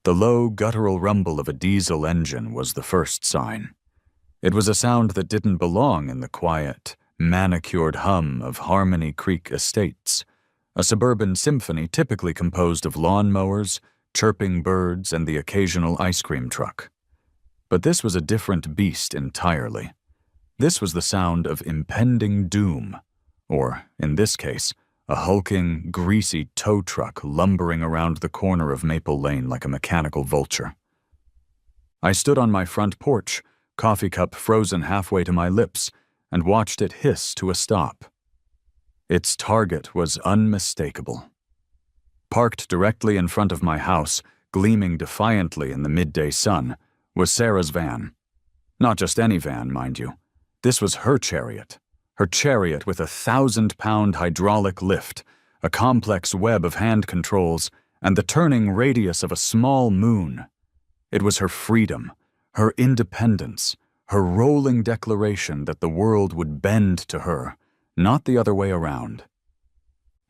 The low, guttural rumble of a diesel engine was the first sign. It was a sound that didn't belong in the quiet, manicured hum of Harmony Creek Estates, a suburban symphony typically composed of lawnmowers, chirping birds, and the occasional ice cream truck. But this was a different beast entirely. This was the sound of impending doom, or, in this case, a hulking, greasy tow truck lumbering around the corner of Maple Lane like a mechanical vulture. I stood on my front porch, coffee cup frozen halfway to my lips, and watched it hiss to a stop. Its target was unmistakable. Parked directly in front of my house, gleaming defiantly in the midday sun, was Sarah's van. Not just any van, mind you. This was her chariot with a 1,000-pound hydraulic lift, a complex web of hand controls, and the turning radius of a small moon. It was her freedom, her independence, her rolling declaration that the world would bend to her, not the other way around.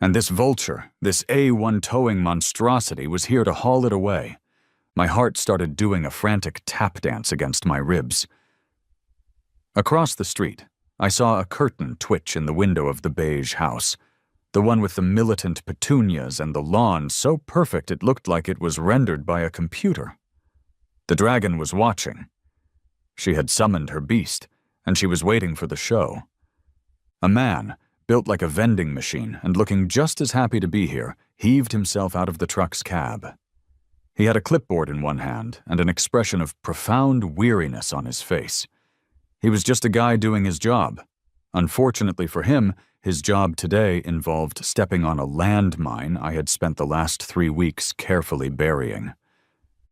And this vulture, this A1 towing monstrosity, was here to haul it away. My heart started doing a frantic tap dance against my ribs. Across the street, I saw a curtain twitch in the window of the beige house, the one with the militant petunias and the lawn so perfect it looked like it was rendered by a computer. The dragon was watching. She had summoned her beast, and she was waiting for the show. A man, built like a vending machine and looking just as happy to be here, heaved himself out of the truck's cab. He had a clipboard in one hand and an expression of profound weariness on his face. He was just a guy doing his job. Unfortunately for him, his job today involved stepping on a landmine I had spent the last 3 weeks carefully burying.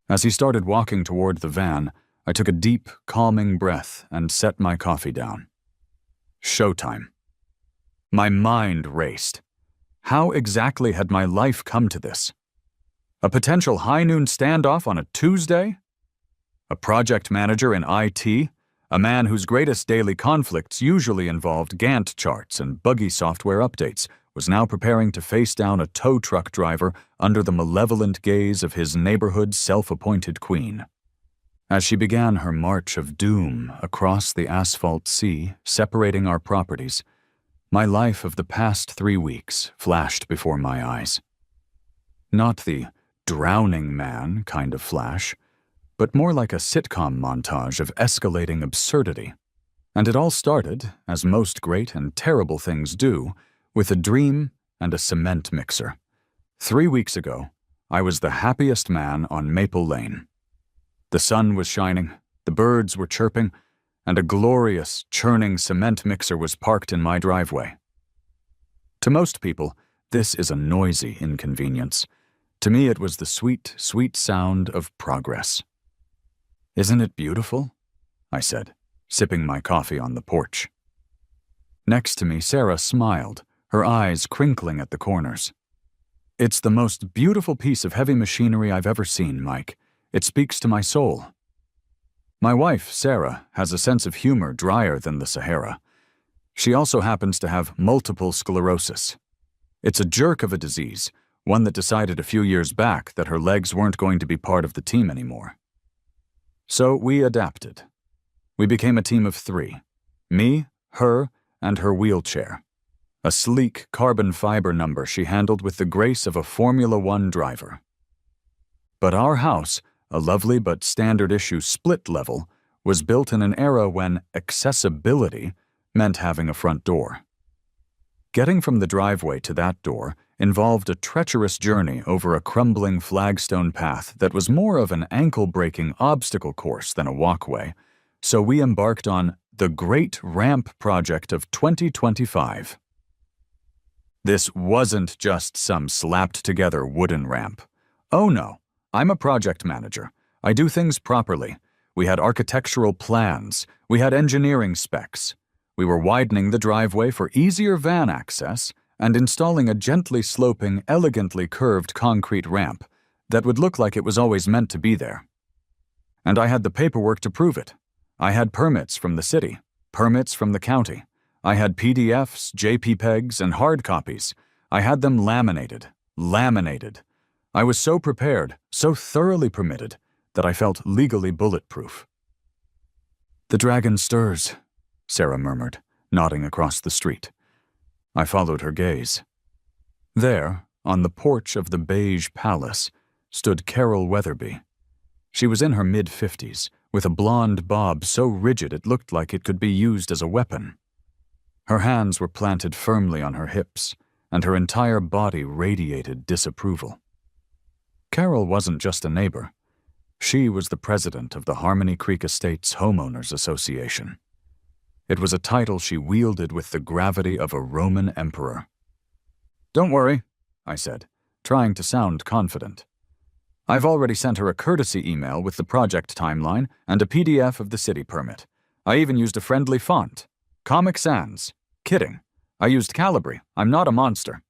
As he started walking toward the van, I took a deep, calming breath and set my coffee down. Showtime. My mind raced. How exactly had my life come to this? A potential high-noon standoff on a Tuesday? A project manager in IT? A man whose greatest daily conflicts usually involved Gantt charts and buggy software updates was now preparing to face down a tow truck driver under the malevolent gaze of his neighborhood's self-appointed queen. As she began her march of doom across the asphalt sea separating our properties, my life of the past 3 weeks flashed before my eyes. Not the drowning man kind of flash, but more like a sitcom montage of escalating absurdity. And it all started, as most great and terrible things do, with a dream and a cement mixer. 3 weeks ago, I was the happiest man on Maple Lane. The sun was shining, the birds were chirping, and a glorious, churning cement mixer was parked in my driveway. To most people, this is a noisy inconvenience. To me, it was the sweet, sweet sound of progress. "Isn't it beautiful?" I said, sipping my coffee on the porch. Next to me, Sarah smiled, her eyes crinkling at the corners. "It's the most beautiful piece of heavy machinery I've ever seen, Mike. It speaks to my soul." My wife, Sarah, has a sense of humor drier than the Sahara. She also happens to have multiple sclerosis. It's a jerk of a disease, one that decided a few years back that her legs weren't going to be part of the team anymore. So we adapted. We became a team of 3. Me, her, and her wheelchair. A sleek carbon fiber number she handled with the grace of a Formula One driver. But our house, a lovely but standard-issue split level, was built in an era when accessibility meant having a front door. Getting from the driveway to that door involved a treacherous journey over a crumbling flagstone path that was more of an ankle-breaking obstacle course than a walkway, so we embarked on the Great Ramp Project of 2025. This wasn't just some slapped-together wooden ramp. Oh no, I'm a project manager. I do things properly. We had architectural plans. We had engineering specs. We were widening the driveway for easier van access and installing a gently sloping, elegantly curved concrete ramp that would look like it was always meant to be there. And I had the paperwork to prove it. I had permits from the city, permits from the county. I had PDFs, JPEGs, and hard copies. I had them laminated. I was so prepared, so thoroughly permitted, that I felt legally bulletproof. "The dragon stirs," Sarah murmured, nodding across the street. I followed her gaze. There, on the porch of the beige palace, stood Carol Weatherby. She was in her mid-50s, with a blonde bob so rigid it looked like it could be used as a weapon. Her hands were planted firmly on her hips, and her entire body radiated disapproval. Carol wasn't just a neighbor. She was the president of the Harmony Creek Estates Homeowners Association. It was a title she wielded with the gravity of a Roman emperor. "Don't worry," I said, trying to sound confident. "I've already sent her a courtesy email with the project timeline and a PDF of the city permit. I even used a friendly font. Comic Sans. Kidding. I used Calibri. I'm not a monster."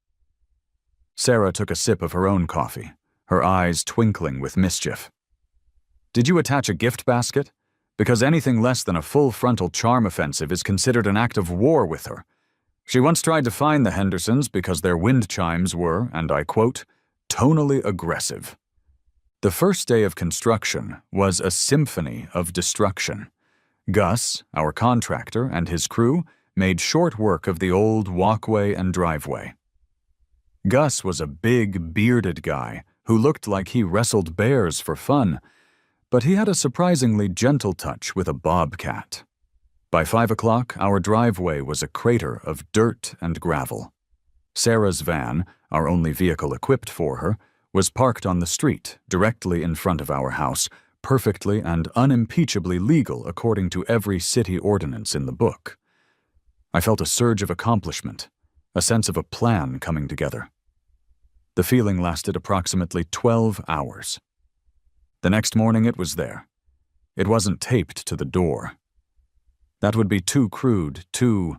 Sarah took a sip of her own coffee, her eyes twinkling with mischief. "Did you attach a gift basket? Because anything less than a full frontal charm offensive is considered an act of war with her. She once tried to fine the Hendersons because their wind chimes were, and I quote, tonally aggressive. The first day of construction was a symphony of destruction. Gus, our contractor, and his crew made short work of the old walkway and driveway. Gus was a big, bearded guy who looked like he wrestled bears for fun, but he had a surprisingly gentle touch with a bobcat. By 5 o'clock, our driveway was a crater of dirt and gravel. Sarah's van, our only vehicle equipped for her, was parked on the street, directly in front of our house, perfectly and unimpeachably legal according to every city ordinance in the book. I felt a surge of accomplishment, a sense of a plan coming together. The feeling lasted approximately 12 hours. The next morning it was there. It wasn't taped to the door. That would be too crude, too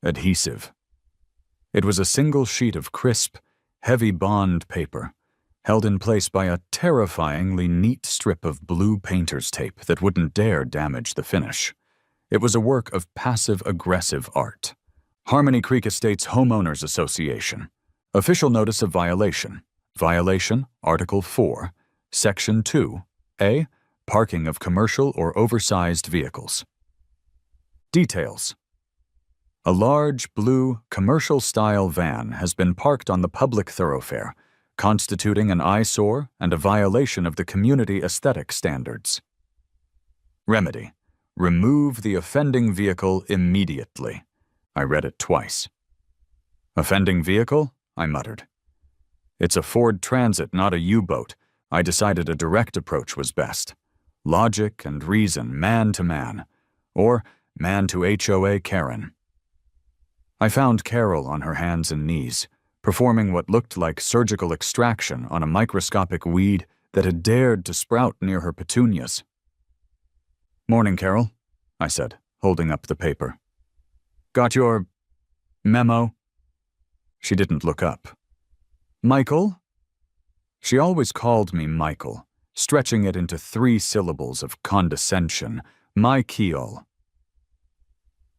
adhesive. It was a single sheet of crisp, heavy bond paper, held in place by a terrifyingly neat strip of blue painter's tape that wouldn't dare damage the finish. It was a work of passive-aggressive art. Harmony Creek Estates Homeowners Association. Official notice of violation. Violation, Article 4, Section 2, A, parking of commercial or oversized vehicles. Details. A large, blue, commercial-style van has been parked on the public thoroughfare, constituting an eyesore and a violation of the community aesthetic standards. Remedy. Remove the offending vehicle immediately. I read it twice. Offending vehicle? I muttered. It's a Ford Transit, not a U-boat. I decided a direct approach was best. Logic and reason, man to man. Or man to HOA Karen. I found Carol on her hands and knees, performing what looked like surgical extraction on a microscopic weed that had dared to sprout near her petunias. "Morning, Carol," I said, holding up the paper. "Got your memo?" She didn't look up. "Michael?" She always called me Michael, stretching it into 3 syllables of condescension. My Keol.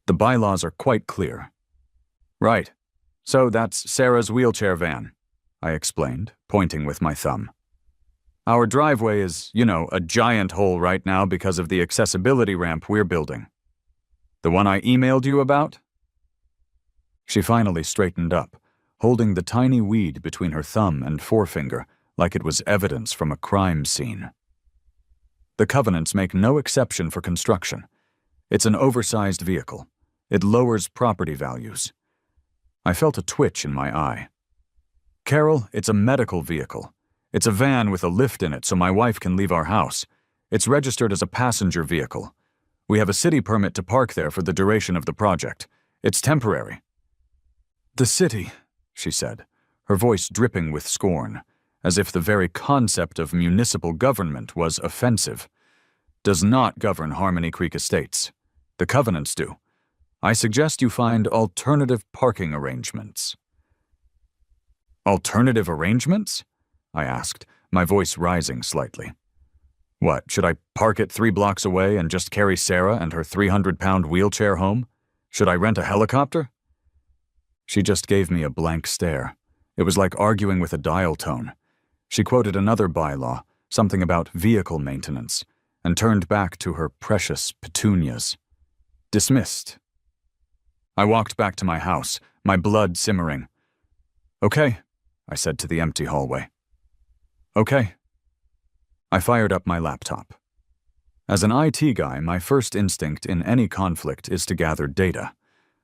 The bylaws are quite clear. "Right. So that's Sarah's wheelchair van," I explained, pointing with my thumb. "Our driveway is, a giant hole right now because of the accessibility ramp we're building. The one I emailed you about?" She finally straightened up, holding the tiny weed between her thumb and forefinger like it was evidence from a crime scene. The covenants make no exception for construction. It's an oversized vehicle. It lowers property values. I felt a twitch in my eye. "Carol, it's a medical vehicle. It's a van with a lift in it so my wife can leave our house. It's registered as a passenger vehicle. We have a city permit to park there for the duration of the project. It's temporary." "The city," she said, her voice dripping with scorn, as if the very concept of municipal government was offensive, "does not govern Harmony Creek Estates. The covenants do. I suggest you find alternative parking arrangements." "Alternative arrangements?" I asked, my voice rising slightly. "What, should I park it 3 blocks away and just carry Sarah and her 300-pound wheelchair home? Should I rent a helicopter?" She just gave me a blank stare. It was like arguing with a dial tone. She quoted another bylaw, something about vehicle maintenance, and turned back to her precious petunias. Dismissed. I walked back to my house, my blood simmering. "Okay," I said to the empty hallway. "Okay." I fired up my laptop. As an IT guy, my first instinct in any conflict is to gather data.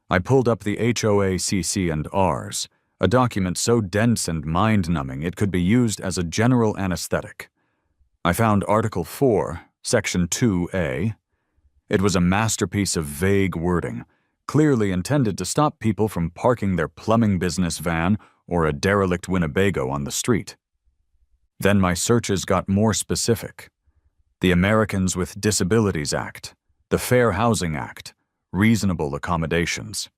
I pulled up the HOA CC&Rs, a document so dense and mind-numbing it could be used as a general anesthetic. I found Article 4, Section 2A. It was a masterpiece of vague wording, clearly intended to stop people from parking their plumbing business van or a derelict Winnebago on the street. Then my searches got more specific. The Americans with Disabilities Act, the Fair Housing Act, reasonable accommodations.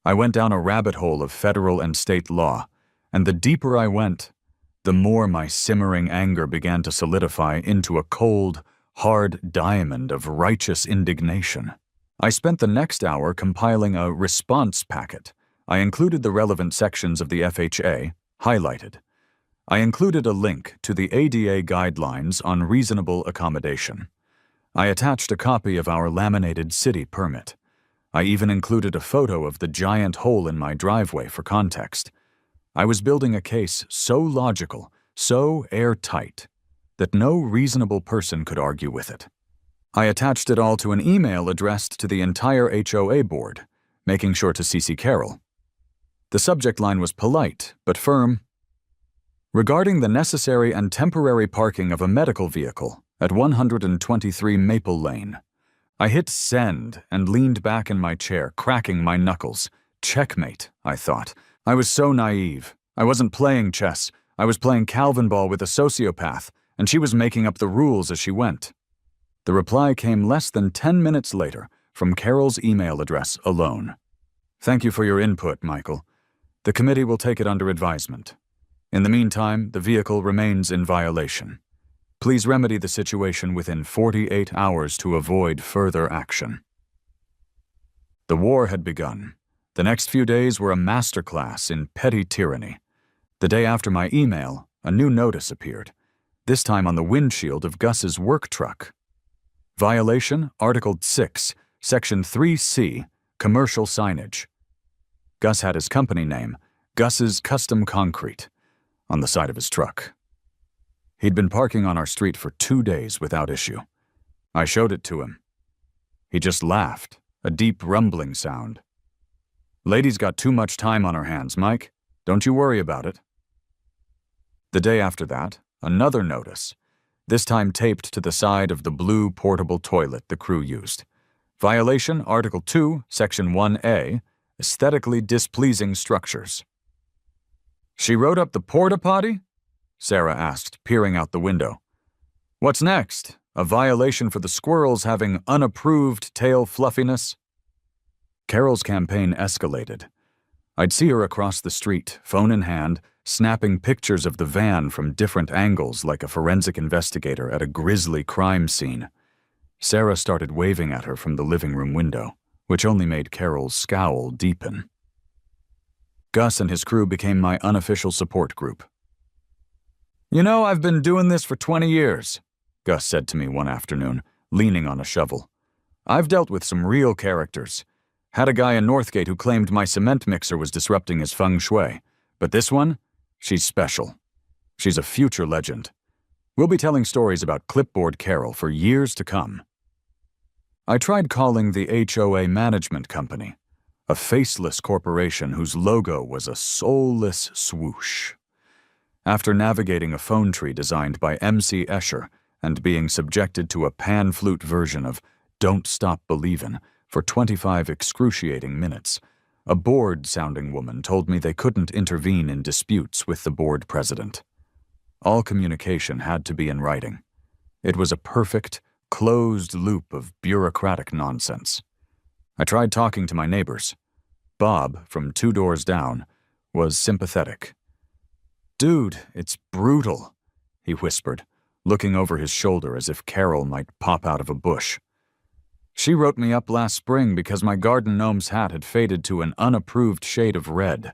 I went down a rabbit hole of federal and state law, and the deeper I went, the more my simmering anger began to solidify into a cold, hard diamond of righteous indignation. I spent the next hour compiling a response packet. I included the relevant sections of the FHA, highlighted. I included a link to the ADA guidelines on reasonable accommodation. I attached a copy of our laminated city permit. I even included a photo of the giant hole in my driveway for context. I was building a case so logical, so airtight, that no reasonable person could argue with it. I attached it all to an email addressed to the entire HOA board, making sure to CC Carol. The subject line was polite, but firm. Regarding the necessary and temporary parking of a medical vehicle at 123 Maple Lane. I hit send and leaned back in my chair, cracking my knuckles. Checkmate, I thought. I was so naive. I wasn't playing chess. I was playing Calvin ball with a sociopath, and she was making up the rules as she went. The reply came less than 10 minutes later from Carol's email address alone. "Thank you for your input, Michael. The committee will take it under advisement. In the meantime, the vehicle remains in violation. Please remedy the situation within 48 hours to avoid further action." The war had begun. The next few days were a masterclass in petty tyranny. The day after my email, a new notice appeared, this time on the windshield of Gus's work truck. Violation, Article 6, Section 3C, Commercial Signage. Gus had his company name, Gus's Custom Concrete, on the side of his truck. He'd been parking on our street for 2 days without issue. I showed it to him. He just laughed, a deep rumbling sound. "Lady's got too much time on her hands, Mike. Don't you worry about it." The day after that, another notice, this time taped to the side of the blue portable toilet the crew used. Violation, Article 2, Section 1A, Aesthetically Displeasing Structures. "She wrote up the porta-potty?" Sarah asked, peering out the window. "What's next? A violation for the squirrels having unapproved tail fluffiness?" Carol's campaign escalated. I'd see her across the street, phone in hand, snapping pictures of the van from different angles like a forensic investigator at a grisly crime scene. Sarah started waving at her from the living room window, which only made Carol's scowl deepen. Gus and his crew became my unofficial support group. "You know, I've been doing this for 20 years, Gus said to me one afternoon, leaning on a shovel. "I've dealt with some real characters. Had a guy in Northgate who claimed my cement mixer was disrupting his feng shui. But this one? She's special. She's a future legend. We'll be telling stories about Clipboard Carol for years to come." I tried calling the HOA Management Company, a faceless corporation whose logo was a soulless swoosh. After navigating a phone tree designed by M.C. Escher and being subjected to a pan-flute version of Don't Stop Believin' for 25 excruciating minutes, a bored-sounding woman told me they couldn't intervene in disputes with the board president. All communication had to be in writing. It was a perfect, closed loop of bureaucratic nonsense. I tried talking to my neighbors. Bob, from 2 doors down, was sympathetic. "Dude, it's brutal," he whispered, looking over his shoulder as if Carol might pop out of a bush. "She wrote me up last spring because my garden gnome's hat had faded to an unapproved shade of red.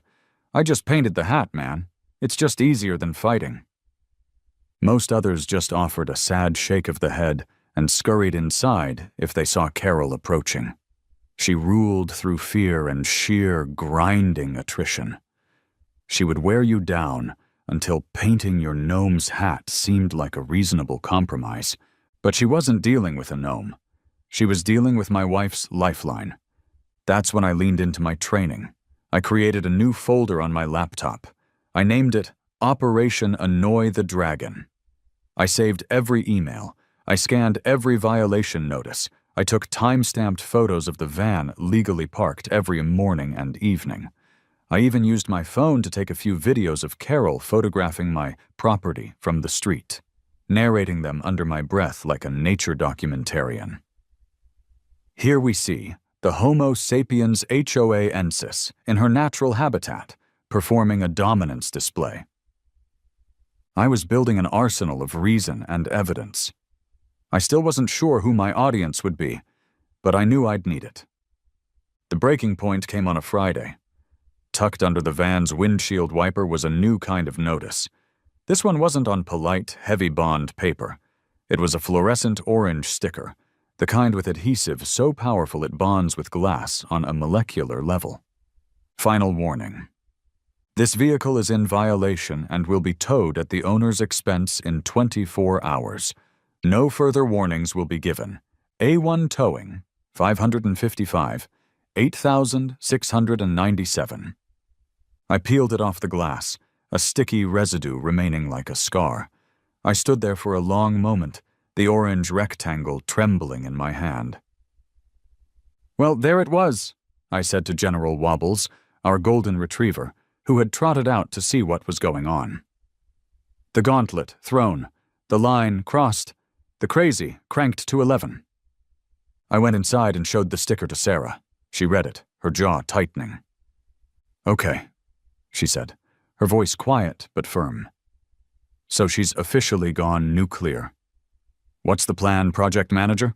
I just painted the hat, man. It's just easier than fighting." Most others just offered a sad shake of the head and scurried inside if they saw Carol approaching. She ruled through fear and sheer grinding attrition. She would wear you down until painting your gnome's hat seemed like a reasonable compromise. But she wasn't dealing with a gnome. She was dealing with my wife's lifeline. That's when I leaned into my training. I created a new folder on my laptop. I named it Operation Annoy the Dragon. I saved every email. I scanned every violation notice. I took time-stamped photos of the van legally parked every morning and evening. I even used my phone to take a few videos of Carol photographing my property from the street, narrating them under my breath like a nature documentarian. Here we see the Homo sapiens HOA ensis in her natural habitat, performing a dominance display. I was building an arsenal of reason and evidence. I still wasn't sure who my audience would be, but I knew I'd need it. The breaking point came on a Friday. Tucked under the van's windshield wiper was a new kind of notice. This one wasn't on polite, heavy bond paper. It was a fluorescent orange sticker, the kind with adhesive so powerful it bonds with glass on a molecular level. Final warning. This vehicle is in violation and will be towed at the owner's expense in 24 hours. No further warnings will be given. A1 towing, 555, 8,697. I peeled it off the glass, a sticky residue remaining like a scar. I stood there for a long moment, the orange rectangle trembling in my hand. "Well, there it was," I said to General Wobbles, our golden retriever, who had trotted out to see what was going on. The gauntlet thrown, the line crossed, the crazy cranked to 11. I went inside and showed the sticker to Sarah. She read it, her jaw tightening. "Okay," she said, her voice quiet but firm. "So she's officially gone nuclear. What's the plan, project manager?"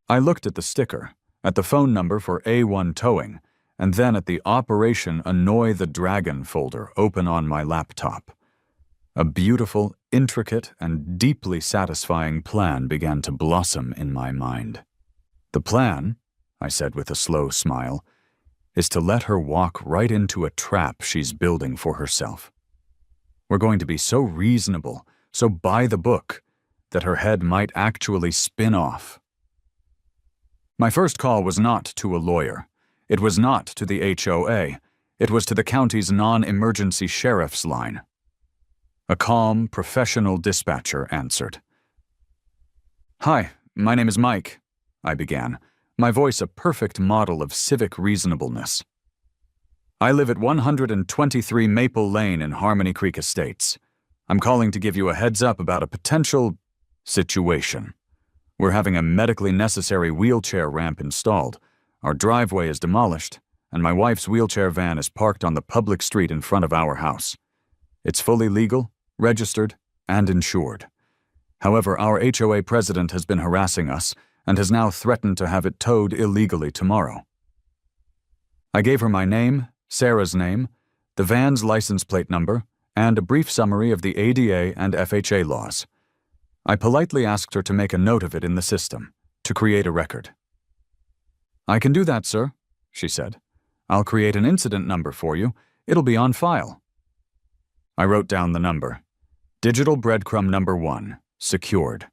I looked at the sticker, at the phone number for A1 towing, and then at the Operation Annoy the Dragon folder open on my laptop. A beautiful, intricate, and deeply satisfying plan began to blossom in my mind. "The plan," I said with a slow smile, "is to let her walk right into a trap she's building for herself. We're going to be so reasonable, so by the book, that her head might actually spin off." My first call was not to a lawyer. It was not to the HOA. It was to the county's non-emergency sheriff's line. A calm, professional dispatcher answered. "Hi, my name is Mike," I began, my voice a perfect model of civic reasonableness. "I live at 123 Maple Lane in Harmony Creek Estates. I'm calling to give you a heads up about a potential situation. We're having a medically necessary wheelchair ramp installed. Our driveway is demolished, and my wife's wheelchair van is parked on the public street in front of our house. It's fully legal, registered, and insured. However, our HOA president has been harassing us and has now threatened to have it towed illegally tomorrow." I gave her my name, Sarah's name, the van's license plate number, and a brief summary of the ADA and FHA laws. I politely asked her to make a note of it in the system, to create a record. "I can do that, sir," she said. "I'll create an incident number for you. It'll be on file." I wrote down the number. Digital breadcrumb number 1, secured.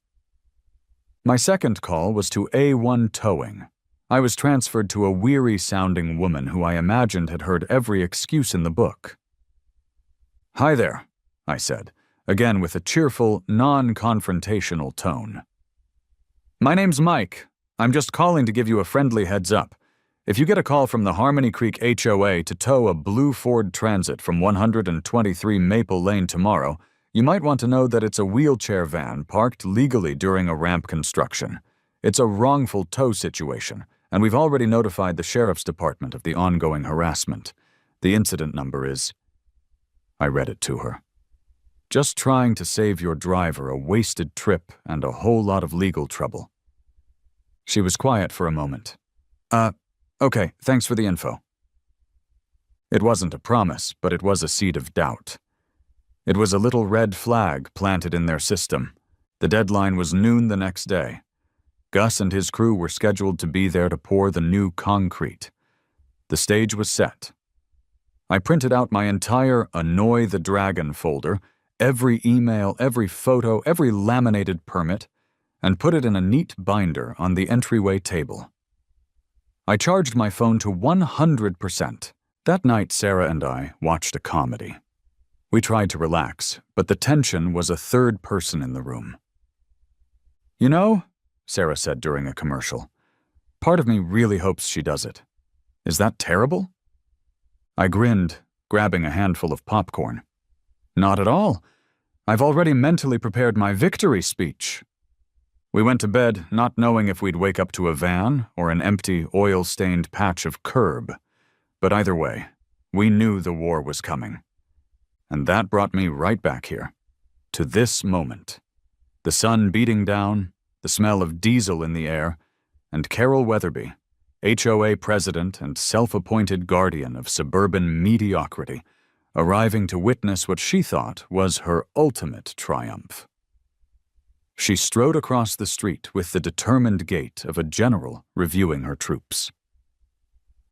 My second call was to A1 towing. I was transferred to a weary-sounding woman who I imagined had heard every excuse in the book. "Hi there," I said, again with a cheerful, non-confrontational tone. "My name's Mike. I'm just calling to give you a friendly heads up. If you get a call from the Harmony Creek HOA to tow a blue Ford Transit from 123 Maple Lane tomorrow, you might want to know that it's a wheelchair van parked legally during a ramp construction. It's a wrongful tow situation, and we've already notified the Sheriff's Department of the ongoing harassment. The incident number is—" I read it to her. "Just trying to save your driver a wasted trip and a whole lot of legal trouble." She was quiet for a moment. Okay, thanks for the info." It wasn't a promise, but it was a seed of doubt. It was a little red flag planted in their system. The deadline was noon the next day. Gus and his crew were scheduled to be there to pour the new concrete. The stage was set. I printed out my entire Annoy the Dragon folder, every email, every photo, every laminated permit, and put it in a neat binder on the entryway table. I charged my phone to 100%. That night, Sarah and I watched a comedy. We tried to relax, but the tension was a third person in the room. "You know," Sarah said during a commercial, "part of me really hopes she does it. Is that terrible?" I grinned, grabbing a handful of popcorn. "Not at all. I've already mentally prepared my victory speech." We went to bed not knowing if we'd wake up to a van or an empty, oil-stained patch of curb. But either way, we knew the war was coming. And that brought me right back here, to this moment. The sun beating down, the smell of diesel in the air, and Carol Weatherby, HOA president and self-appointed guardian of suburban mediocrity, arriving to witness what she thought was her ultimate triumph. She strode across the street with the determined gait of a general reviewing her troops.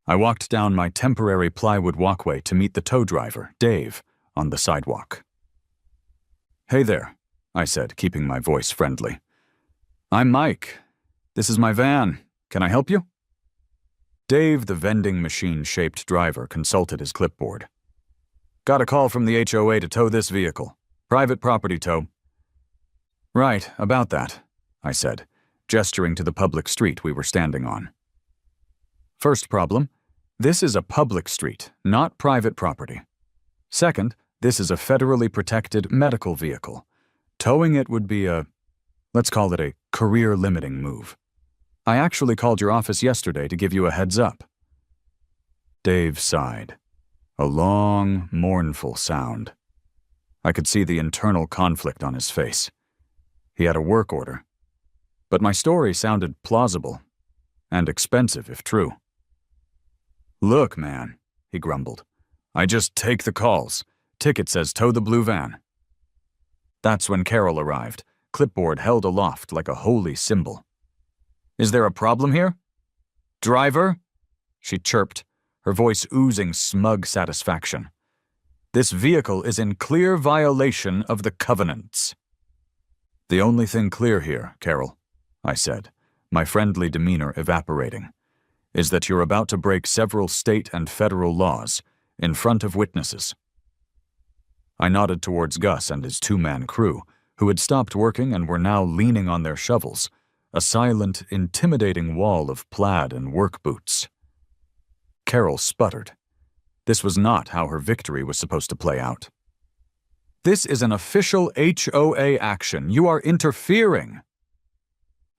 I walked down my temporary plywood walkway to meet the tow driver, Dave, on the sidewalk. "Hey there," I said, keeping my voice friendly. "I'm Mike. This is my van. Can I help you?" Dave, the vending machine-shaped driver, consulted his clipboard. "Got a call from the HOA to tow this vehicle. Private property tow." "Right, about that," I said, gesturing to the public street we were standing on. "First problem, this is a public street, not private property. Second, this is a federally protected medical vehicle. Towing it would be let's call it a career-limiting move. I actually called your office yesterday to give you a heads up." Dave sighed, a long, mournful sound. I could see the internal conflict on his face. He had a work order. But my story sounded plausible, and expensive if true. "Look, man," he grumbled. "I just take the calls. Ticket says tow the blue van." That's when Carol arrived, clipboard held aloft like a holy symbol. "Is there a problem here?" "Driver," she chirped, her voice oozing smug satisfaction. "This vehicle is in clear violation of the covenants." "The only thing clear here, Carol," I said, my friendly demeanor evaporating, "is that you're about to break several state and federal laws in front of witnesses." I nodded towards Gus and his two-man crew, who had stopped working and were now leaning on their shovels, a silent, intimidating wall of plaid and work boots. Carol sputtered. This was not how her victory was supposed to play out. "This is an official HOA action. You are interfering."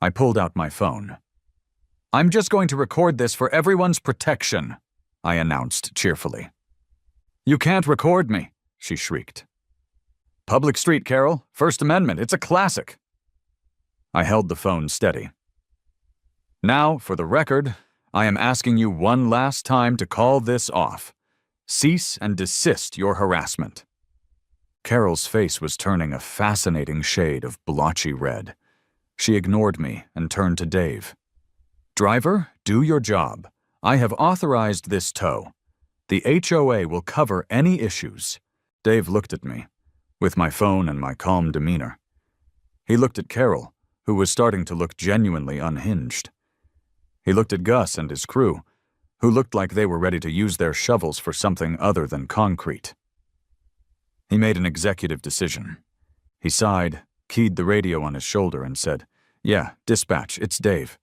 I pulled out my phone. "I'm just going to record this for everyone's protection," I announced cheerfully. "You can't record me," she shrieked. "Public street, Carol. First Amendment. It's a classic." I held the phone steady. "Now, for the record, I am asking you one last time to call this off. Cease and desist your harassment." Carol's face was turning a fascinating shade of blotchy red. She ignored me and turned to Dave. "Driver, do your job. I have authorized this tow. The HOA will cover any issues." Dave looked at me, with my phone and my calm demeanor. He looked at Carol, who was starting to look genuinely unhinged. He looked at Gus and his crew, who looked like they were ready to use their shovels for something other than concrete. He made an executive decision. He sighed, keyed the radio on his shoulder, and said, "Yeah, dispatch, it's Dave.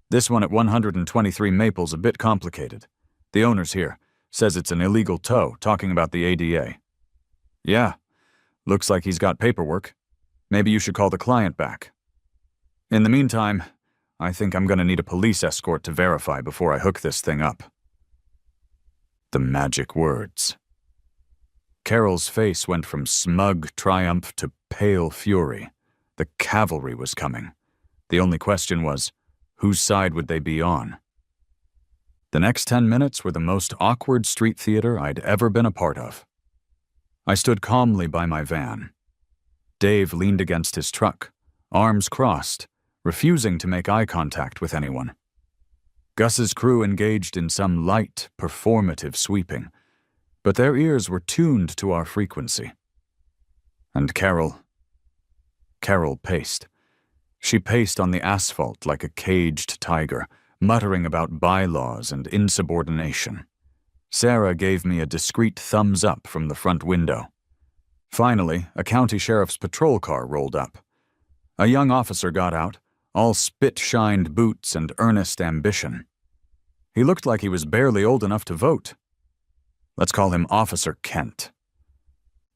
This one at 123 Maple's a bit complicated. The owner's here, says it's an illegal tow, talking about the ADA." "Yeah, looks like he's got paperwork. Maybe you should call the client back. In the meantime, I think I'm going to need a police escort to verify before I hook this thing up." The magic words. Carol's face went from smug triumph to pale fury. The cavalry was coming. The only question was, whose side would they be on? The next 10 minutes were the most awkward street theater I'd ever been a part of. I stood calmly by my van. Dave leaned against his truck, arms crossed, refusing to make eye contact with anyone. Gus's crew engaged in some light, performative sweeping, but their ears were tuned to our frequency. And Carol paced. She paced on the asphalt like a caged tiger, muttering about bylaws and insubordination. Sarah gave me a discreet thumbs up from the front window. Finally, a county sheriff's patrol car rolled up. A young officer got out, all spit-shined boots and earnest ambition. He looked like he was barely old enough to vote. Let's call him Officer Kent.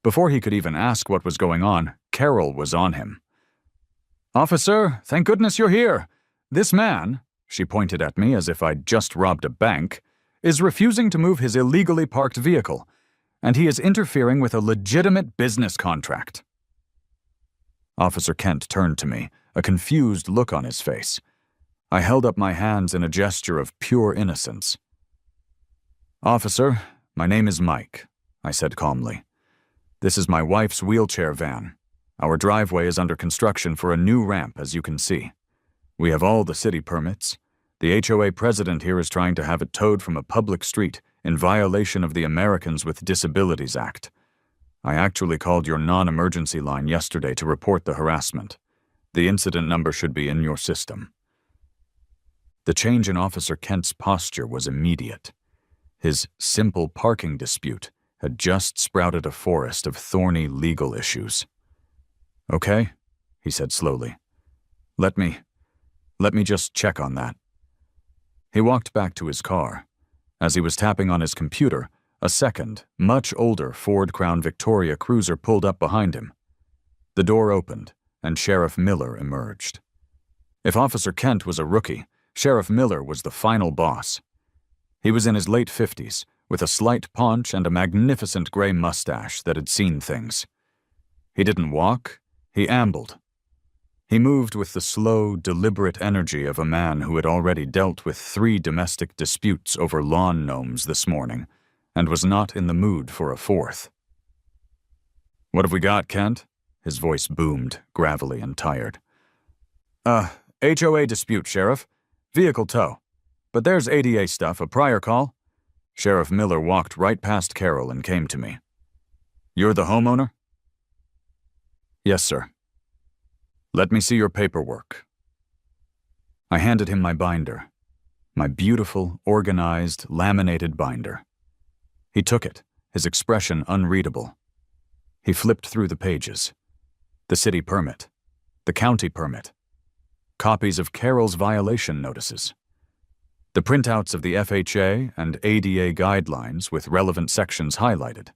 Before he could even ask what was going on, Carol was on him. "Officer, thank goodness you're here. This man," she pointed at me as if I'd just robbed a bank, "is refusing to move his illegally parked vehicle, and he is interfering with a legitimate business contract." Officer Kent turned to me, a confused look on his face. I held up my hands in a gesture of pure innocence. "Officer, my name is Mike," I said calmly. "This is my wife's wheelchair van. Our driveway is under construction for a new ramp, as you can see. We have all the city permits. The HOA president here is trying to have it towed from a public street in violation of the Americans with Disabilities Act. I actually called your non-emergency line yesterday to report the harassment. The incident number should be in your system." The change in Officer Kent's posture was immediate. His simple parking dispute had just sprouted a forest of thorny legal issues. "Okay," he said slowly. Let me just check on that." He walked back to his car. As he was tapping on his computer, a second, much older Ford Crown Victoria cruiser pulled up behind him. The door opened, and Sheriff Miller emerged. If Officer Kent was a rookie, Sheriff Miller was the final boss. He was in his late 50s, with a slight paunch and a magnificent gray mustache that had seen things. He didn't walk, he ambled. He moved with the slow, deliberate energy of a man who had already dealt with 3 domestic disputes over lawn gnomes this morning, and was not in the mood for a 4th. "What have we got, Kent?" His voice boomed, gravelly and tired. HOA dispute, Sheriff. Vehicle tow. But there's ADA stuff, a prior call." Sheriff Miller walked right past Carol and came to me. "You're the homeowner?" "Yes, sir." "Let me see your paperwork." I handed him my binder, my beautiful, organized, laminated binder. He took it, his expression unreadable. He flipped through the pages. The city permit, the county permit, copies of Carol's violation notices, the printouts of the FHA and ADA guidelines with relevant sections highlighted.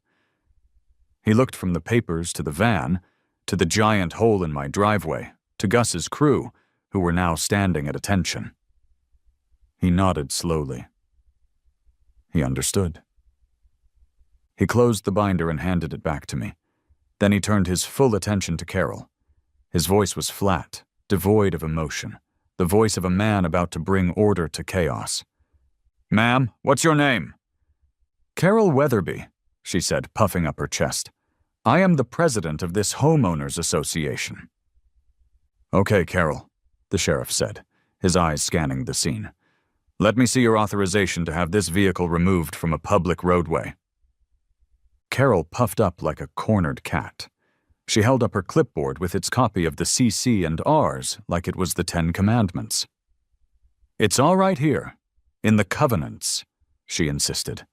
He looked from the papers to the van, to the giant hole in my driveway, to Gus's crew, who were now standing at attention. He nodded slowly. He understood. He closed the binder and handed it back to me. Then he turned his full attention to Carol. His voice was flat, devoid of emotion, the voice of a man about to bring order to chaos. "Ma'am, what's your name?" "Carol Weatherby," she said, puffing up her chest. "I am the president of this homeowners association." "Okay, Carol," the sheriff said, his eyes scanning the scene. "Let me see your authorization to have this vehicle removed from a public roadway." Carol puffed up like a cornered cat. She held up her clipboard with its copy of the CC and Rs like it was the 10 Commandments. "It's all right here, in the covenants," she insisted.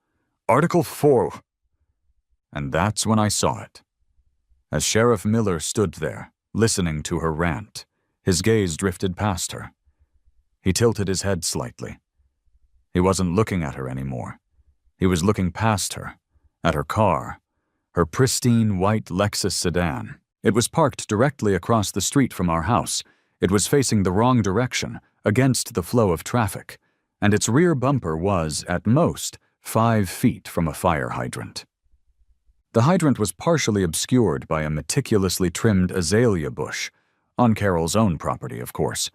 "Article 4. And that's when I saw it. As Sheriff Miller stood there, listening to her rant, his gaze drifted past her. He tilted his head slightly. He wasn't looking at her anymore. He was looking past her, at her car, her pristine white Lexus sedan. It was parked directly across the street from our house. It was facing the wrong direction, against the flow of traffic, and its rear bumper was, at most, 5 feet from a fire hydrant. The hydrant was partially obscured by a meticulously trimmed azalea bush, on Carol's own property, of course,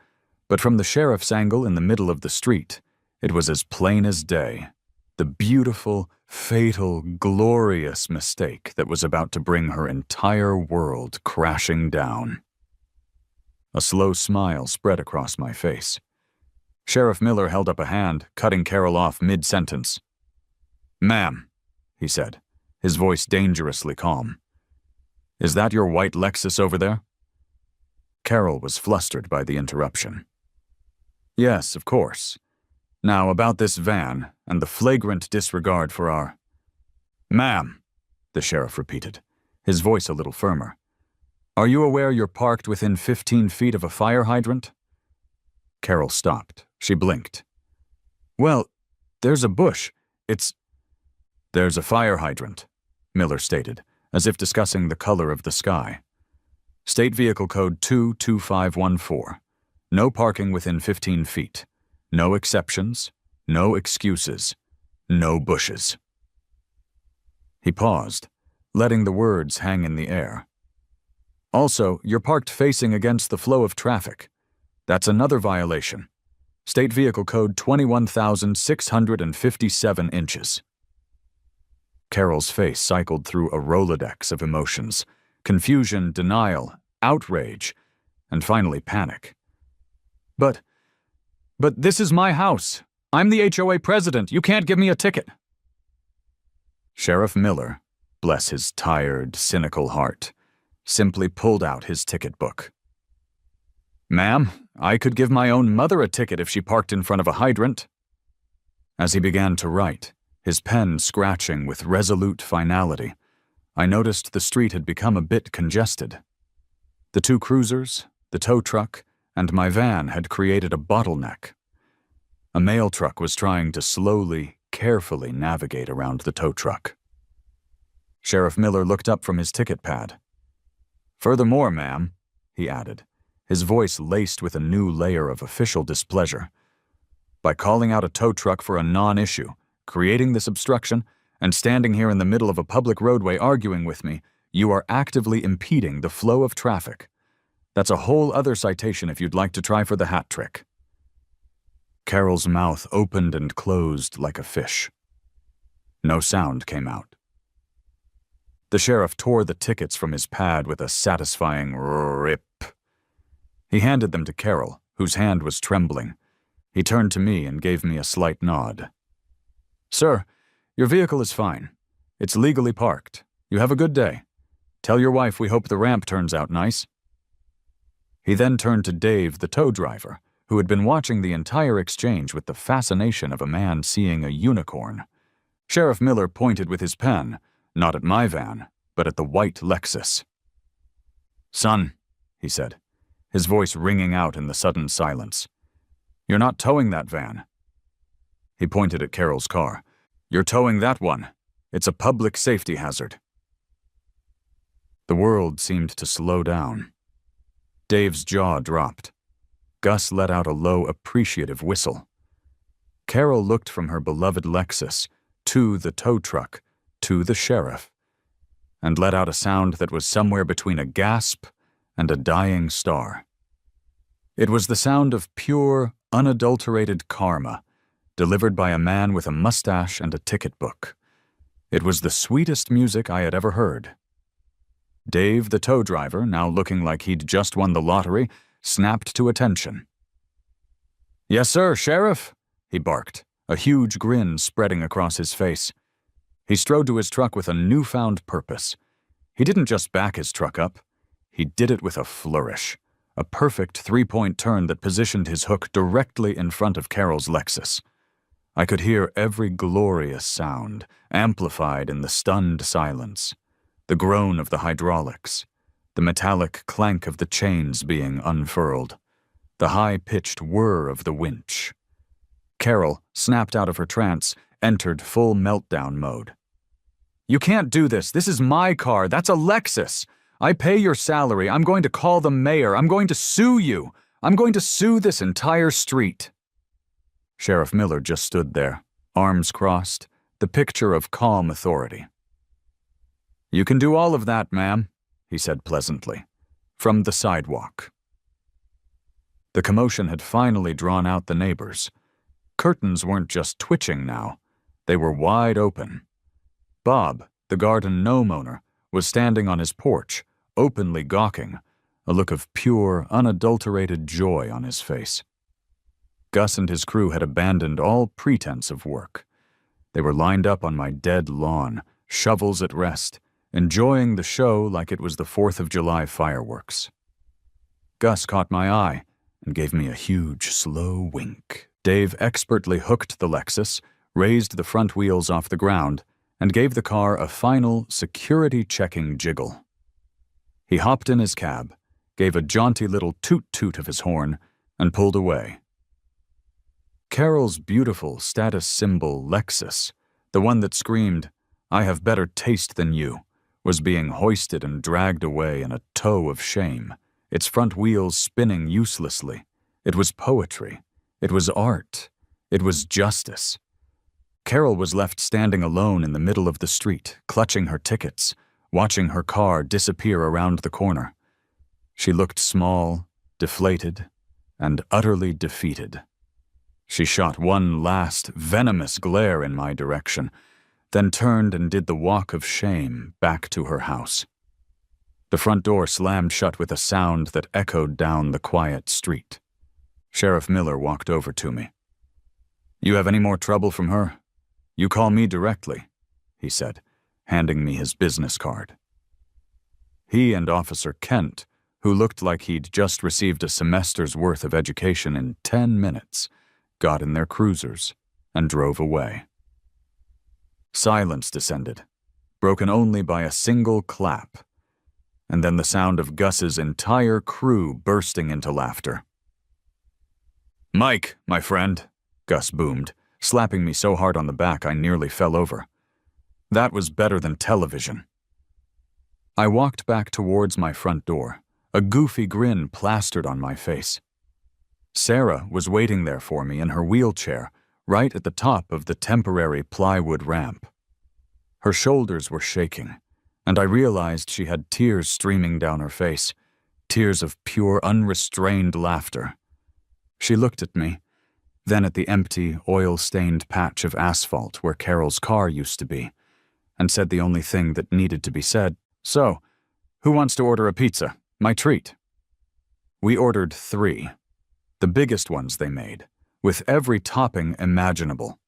but from the sheriff's angle in the middle of the street, it was as plain as day. The beautiful, fatal, glorious mistake that was about to bring her entire world crashing down. A slow smile spread across my face. Sheriff Miller held up a hand, cutting Carol off mid-sentence. "Ma'am," he said, his voice dangerously calm. "Is that your white Lexus over there?" Carol was flustered by the interruption. "Yes, of course. Now, about this van and the flagrant disregard for our—" "Ma'am," the sheriff repeated, his voice a little firmer. "Are you aware you're parked within 15 feet of a fire hydrant?" Carol stopped. She blinked. "Well, there's a bush. There's a fire hydrant," Miller stated, as if discussing the color of the sky. "State Vehicle Code 22514. No parking within 15 feet. No exceptions. No excuses. No bushes." He paused, letting the words hang in the air. "Also, you're parked facing against the flow of traffic. That's another violation. State Vehicle Code 21,657 inches. Carol's face cycled through a Rolodex of emotions: confusion, denial, outrage, and finally panic. But this is my house. I'm the HOA president. You can't give me a ticket." Sheriff Miller, bless his tired, cynical heart, simply pulled out his ticket book. "Ma'am, I could give my own mother a ticket if she parked in front of a hydrant." As he began to write, his pen scratching with resolute finality, I noticed the street had become a bit congested. The two cruisers, the tow truck, and my van had created a bottleneck. A mail truck was trying to slowly, carefully navigate around the tow truck. Sheriff Miller looked up from his ticket pad. "Furthermore, ma'am," he added, his voice laced with a new layer of official displeasure, "by calling out a tow truck for a non-issue, creating this obstruction, and standing here in the middle of a public roadway arguing with me, you are actively impeding the flow of traffic. That's a whole other citation if you'd like to try for the hat trick." Carol's mouth opened and closed like a fish. No sound came out. The sheriff tore the tickets from his pad with a satisfying rip. He handed them to Carol, whose hand was trembling. He turned to me and gave me a slight nod. "Sir, your vehicle is fine. It's legally parked. You have a good day. Tell your wife we hope the ramp turns out nice." He then turned to Dave, the tow driver, who had been watching the entire exchange with the fascination of a man seeing a unicorn. Sheriff Miller pointed with his pen, not at my van, but at the white Lexus. "Son," he said, his voice ringing out in the sudden silence, "you're not towing that van." He pointed at Carol's car. "You're towing that one. It's a public safety hazard." The world seemed to slow down. Dave's jaw dropped. Gus let out a low, appreciative whistle. Carol looked from her beloved Lexus to the tow truck, to the sheriff, and let out a sound that was somewhere between a gasp and a dying star. It was the sound of pure, unadulterated karma, delivered by a man with a mustache and a ticket book. It was the sweetest music I had ever heard. Dave, the tow driver, now looking like he'd just won the lottery, snapped to attention. "Yes, sir, Sheriff," he barked, a huge grin spreading across his face. He strode to his truck with a newfound purpose. He didn't just back his truck up. He did it with a flourish, a perfect three-point turn that positioned his hook directly in front of Carol's Lexus. I could hear every glorious sound, amplified in the stunned silence. The groan of the hydraulics, the metallic clank of the chains being unfurled, the high-pitched whir of the winch. Carol, snapped out of her trance, entered full meltdown mode. "You can't do this. This is my car. That's a Lexus. I pay your salary. I'm going to call the mayor. I'm going to sue you. I'm going to sue this entire street." Sheriff Miller just stood there, arms crossed, the picture of calm authority. "You can do all of that, ma'am," he said pleasantly, from the sidewalk. The commotion had finally drawn out the neighbors. Curtains weren't just twitching now. They were wide open. Bob, the garden gnome owner, was standing on his porch, openly gawking, a look of pure, unadulterated joy on his face. Gus and his crew had abandoned all pretense of work. They were lined up on my dead lawn, shovels at rest, enjoying the show like it was the 4th of July fireworks. Gus caught my eye and gave me a huge, slow wink. Dave expertly hooked the Lexus, raised the front wheels off the ground, and gave the car a final security-checking jiggle. He hopped in his cab, gave a jaunty little toot-toot of his horn, and pulled away. Carol's beautiful status symbol Lexus, the one that screamed, "I have better taste than you," was being hoisted and dragged away in a tow of shame, its front wheels spinning uselessly. It was poetry. It was art. It was justice. Carol was left standing alone in the middle of the street, clutching her tickets, watching her car disappear around the corner. She looked small, deflated, and utterly defeated. She shot one last, venomous glare in my direction, then turned and did the walk of shame back to her house. The front door slammed shut with a sound that echoed down the quiet street. Sheriff Miller walked over to me. "You have any more trouble from her? You call me directly," he said, handing me his business card. He and Officer Kent, who looked like he'd just received a semester's worth of education in 10 minutes, got in their cruisers and drove away. Silence descended, broken only by a single clap, and then the sound of Gus's entire crew bursting into laughter. "Mike, my friend," Gus boomed, slapping me so hard on the back I nearly fell over. "That was better than television." I walked back towards my front door, a goofy grin plastered on my face. Sarah was waiting there for me in her wheelchair, right at the top of the temporary plywood ramp. Her shoulders were shaking, and I realized she had tears streaming down her face, tears of pure, unrestrained laughter. She looked at me, then at the empty, oil-stained patch of asphalt where Carol's car used to be, and said the only thing that needed to be said, "So, who wants to order a pizza? My treat." We ordered 3. The biggest ones they made, with every topping imaginable.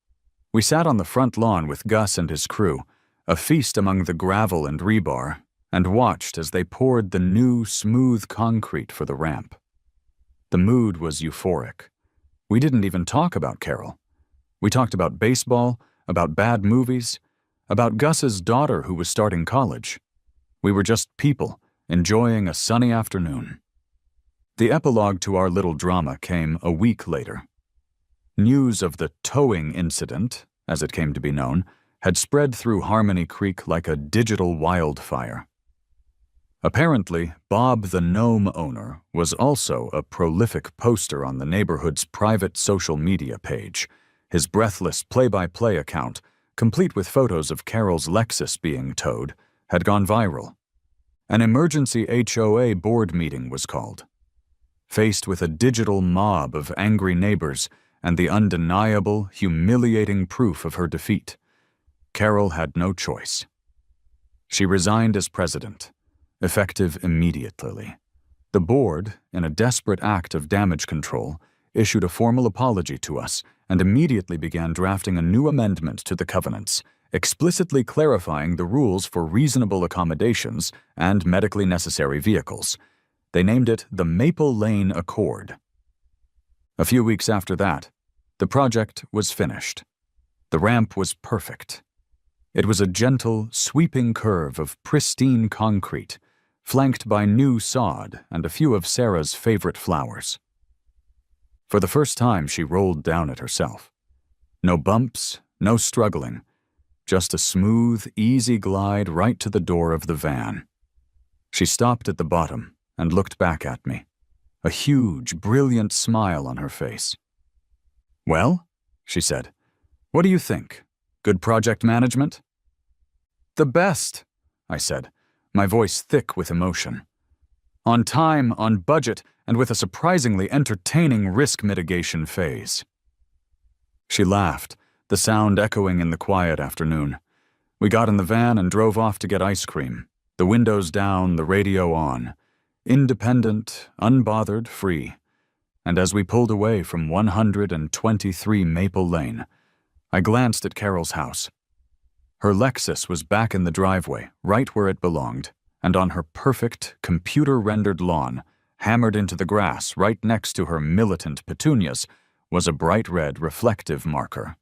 We sat on the front lawn with Gus and his crew, a feast among the gravel and rebar, and watched as they poured the new, smooth concrete for the ramp. The mood was euphoric. We didn't even talk about Carol. We talked about baseball, about bad movies, about Gus's daughter who was starting college. We were just people, enjoying a sunny afternoon. The epilogue to our little drama came a week later. News of the towing incident, as it came to be known, had spread through Harmony Creek like a digital wildfire. Apparently, Bob the gnome owner was also a prolific poster on the neighborhood's private social media page. His breathless play-by-play account, complete with photos of Carol's Lexus being towed, had gone viral. An emergency HOA board meeting was called. Faced with a digital mob of angry neighbors and the undeniable, humiliating proof of her defeat, Carol had no choice. She resigned as president, effective immediately. The board, in a desperate act of damage control, issued a formal apology to us and immediately began drafting a new amendment to the covenants, explicitly clarifying the rules for reasonable accommodations and medically necessary vehicles. They named it the Maple Lane Accord. A few weeks after that, the project was finished. The ramp was perfect. It was a gentle, sweeping curve of pristine concrete, flanked by new sod and a few of Sarah's favorite flowers. For the first time, she rolled down it herself. No bumps, no struggling, just a smooth, easy glide right to the door of the van. She stopped at the bottom and looked back at me, a huge, brilliant smile on her face. "Well," she said, "what do you think? Good project management?" "The best," I said, my voice thick with emotion. "On time, on budget, and with a surprisingly entertaining risk mitigation phase." She laughed, the sound echoing in the quiet afternoon. We got in the van and drove off to get ice cream, the windows down, the radio on. Independent, unbothered, free. And as we pulled away from 123 Maple Lane, I glanced at Carol's house. Her Lexus was back in the driveway, right where it belonged, and on her perfect, computer-rendered lawn, hammered into the grass right next to her militant petunias, was a bright red reflective marker.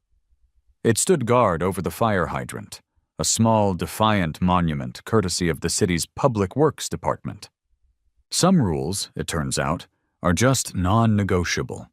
It stood guard over the fire hydrant, a small, defiant monument courtesy of the city's Public Works Department. Some rules, it turns out, are just non-negotiable.